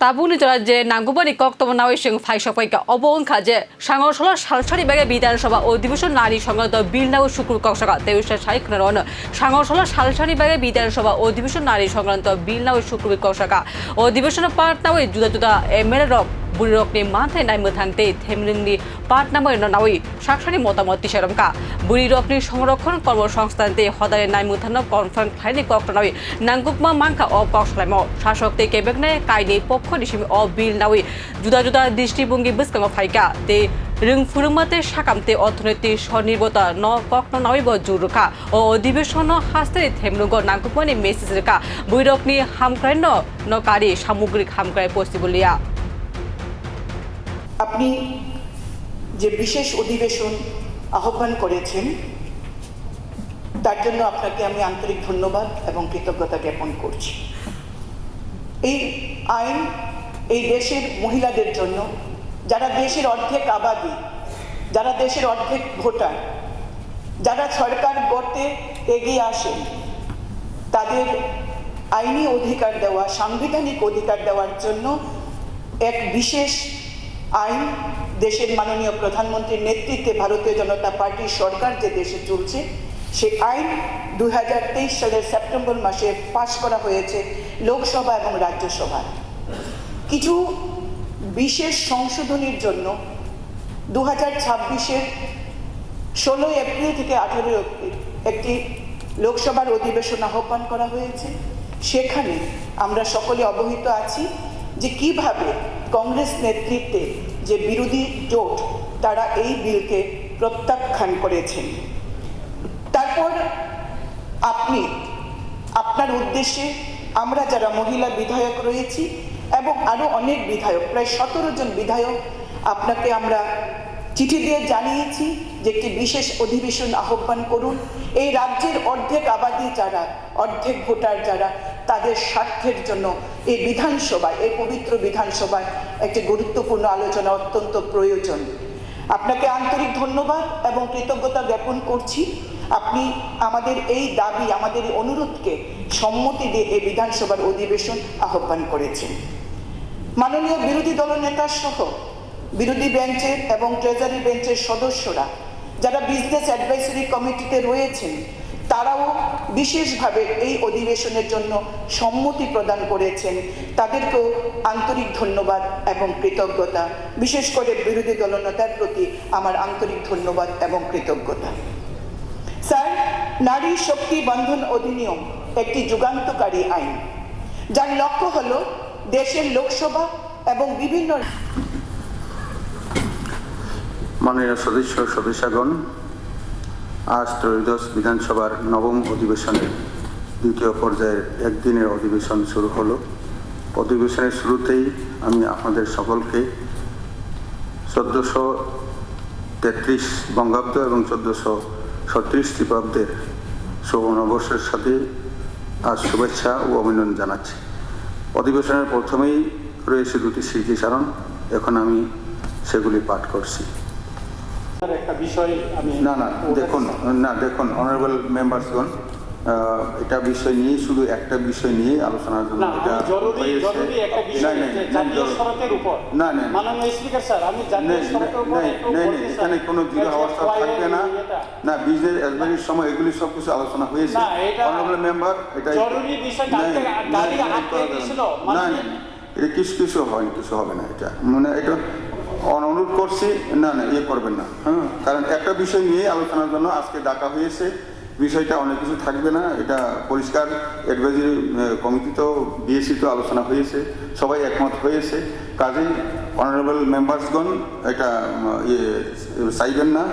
তাবুনি জরা যে নাঙ্গুবানি কক্তব্য নাওই সিং ফাইসপাইকা অবংখা যে সাংসলা সালসারি বেগে বিধানসভা অধিবেশন নারী সংক্রান্ত বিল নাও শুক্র কক্ষকা তেউসা সাইখনরন সাংসলা সালসারি বেগে বিধানসভা অধিবেশন নারী সংক্রান্ত বিল নাও শুক্র কক্ষকা অধিবেশন পার্ট নাওই জুদা জুদা এমএলএ রক বুড়িরকনি মাথায় নাইমো থাকতে থেমলিংনি পার্ট নামই নাওই সাকসানি মতামত তিসারমকা বুড়িরকনি সংরক্ষণ কর্মসংস্থানতে হদায় নাইমো থান কনফারেন্স খাইনি কক্টনাওই নাঙ্গুকমা মাংকা অ কক্সলাইম শাসকতে কেবেকনে কাইনি পক্ষ নিসিমি অ বিল নাওই জুদা জুদা দৃষ্টিভঙ্গি বুসকাঙ্গ ফাইকা তে रोंफुरुमाते साकामते अर्थनैतिक स्वर्निर्भरता न कक्न नावैब जुरुखा ओ अधिवेशन हास्ते थेमलुग नांगुपनि मेसेज रेखा बैरकनि हामक्राय नकारी सामग्रिक हामक्राय पसिबलिया আপনি যে বিশেষ অধিবেশন আহ্বান করেছেন তার জন্য আপনাকে আমি আন্তরিক ধন্যবাদ এবং কৃতজ্ঞতা জ্ঞাপন করছি। এই আইন এই দেশের মহিলাদের জন্য, যারা দেশের অর্ধেক আবাদি, যারা দেশের অর্ধেক ভোটার, যারা সরকার গড়তে এগিয়ে আসেন, তাদের আইনি অধিকার দেওয়া, সাংবিধানিক অধিকার দেওয়ার জন্য এক বিশেষ আইন দেশের মাননীয় প্রধানমন্ত্রীর নেতৃত্বে ভারতীয় জনতা পার্টির সরকার যে দেশে চলছে, সেই আইন 2023 সালের সেপ্টেম্বর মাসে পাশ করা হয়েছে লোকসভা এবং রাজ্যসভায়। কিছু বিশেষ সংশোধনীর জন্য 2026-এর 16 এপ্রিল থেকে 18 এপ্রিল একটি লোকসভার অধিবেশন আহ্বান করা হয়েছে। সেখানে আমরা সকলে অবহিত আছি যে কিভাবে কংগ্রেস নেতৃত্বে যে বিরোধী জোট তারা এই বিলকে প্রত্যাখ্যান করেছেন। তারপর আপনি আপনার উদ্দেশ্যে আমরা যারা মহিলা বিধায়ক রয়েছি এবং আরও অনেক বিধায়ক, প্রায় 17 জন বিধায়ক, আপনাকে আমরা চিঠি দিয়ে জানিয়েছি যে একটি বিশেষ অধিবেশন আহ্বান করুন। এই রাজ্যের অর্ধেক আবাদি যারা, অর্ধেক ভোটার যারা, তাদের স্বার্থের জন্য এই বিধানসভায়, এই পবিত্র বিধানসভায় একটি গুরুত্বপূর্ণ আলোচনা অত্যন্ত প্রয়োজন। আপনাকে আন্তরিক ধন্যবাদ এবং কৃতজ্ঞতা জ্ঞাপন করছি। আপনি আমাদের এই দাবি, আমাদের এই অনুরোধকে সম্মতি দিয়ে এই বিধানসভার অধিবেশন আহ্বান করেছেন। মাননীয় বিরোধী দলনেতা সহ বিরোধী বেঞ্চের এবং ট্রেজারি বেঞ্চের সদস্যরা যারা বিজনেস অ্যাডভাইসরি কমিটিতে রয়েছেন, তারাও বিশেষভাবে এই অধিবেশনের জন্য সম্মতি প্রদান করেছেন। তাদেরকেও আন্তরিক ধন্যবাদ এবং কৃতজ্ঞতা। বিশেষ করে বিরোধী দলনেতার প্রতি আমার আন্তরিক ধন্যবাদ এবং কৃতজ্ঞতা। স্যার, নারী শক্তি বন্ধন অধিনিয়ম একটি যুগান্তকারী আইন, যার লক্ষ্য হল দেশের লোকসভা এবং বিভিন্ন মাননীয় সদস্যগণ, আজ ত্রয়োদশ বিধানসভার নবম অধিবেশনের দ্বিতীয় পর্যায়ের একদিনের অধিবেশন শুরু হলো। অধিবেশনের শুরুতেই আমি আপনাদের সকলকে 1433 বঙ্গাব্দ এবং 1436 খ্রিস্টাব্দের শুভ নববর্ষের সাথে আজ শুভেচ্ছা ও অভিনন্দন জানাচ্ছি। অধিবেশনের প্রথমেই রয়েছে দুটি স্মৃতিচারণ, এখন আমি সেগুলি পাঠ করছি। একটা বিষয় আমি দেখুন অনারেবল মেম্বার্সগণ, এটা বিষয় নিয়ে, শুধু একটা বিষয় নিয়ে আলোচনার জন্য এখানে কোনো দৃঢ় অবস্থা থাকবে না। না, বিজনেস অ্যাডভাইসরির সময় এগুলি সব কিছু আলোচনা হয়েছে। অনারেবল মেম্বার, এটা এটা কিছু হয়নি, কিছু হবে না। এটা মানে এটা অনুরোধ করছি, না ইয়ে করবেন না, হ্যাঁ, কারণ একটা বিষয় নিয়ে আলোচনার জন্য আজকে ডাকা হয়েছে। বিষয়টা অনেক কিছু থাকবে না, এটা পরিষ্কার। অ্যাডভাইজারি কমিটিতেও বিএসসিতেও আলোচনা হয়েছে, সবাই একমত হয়েছে। কাজেই অনারেবল মেম্বার্সগণ এটা চাইবেন না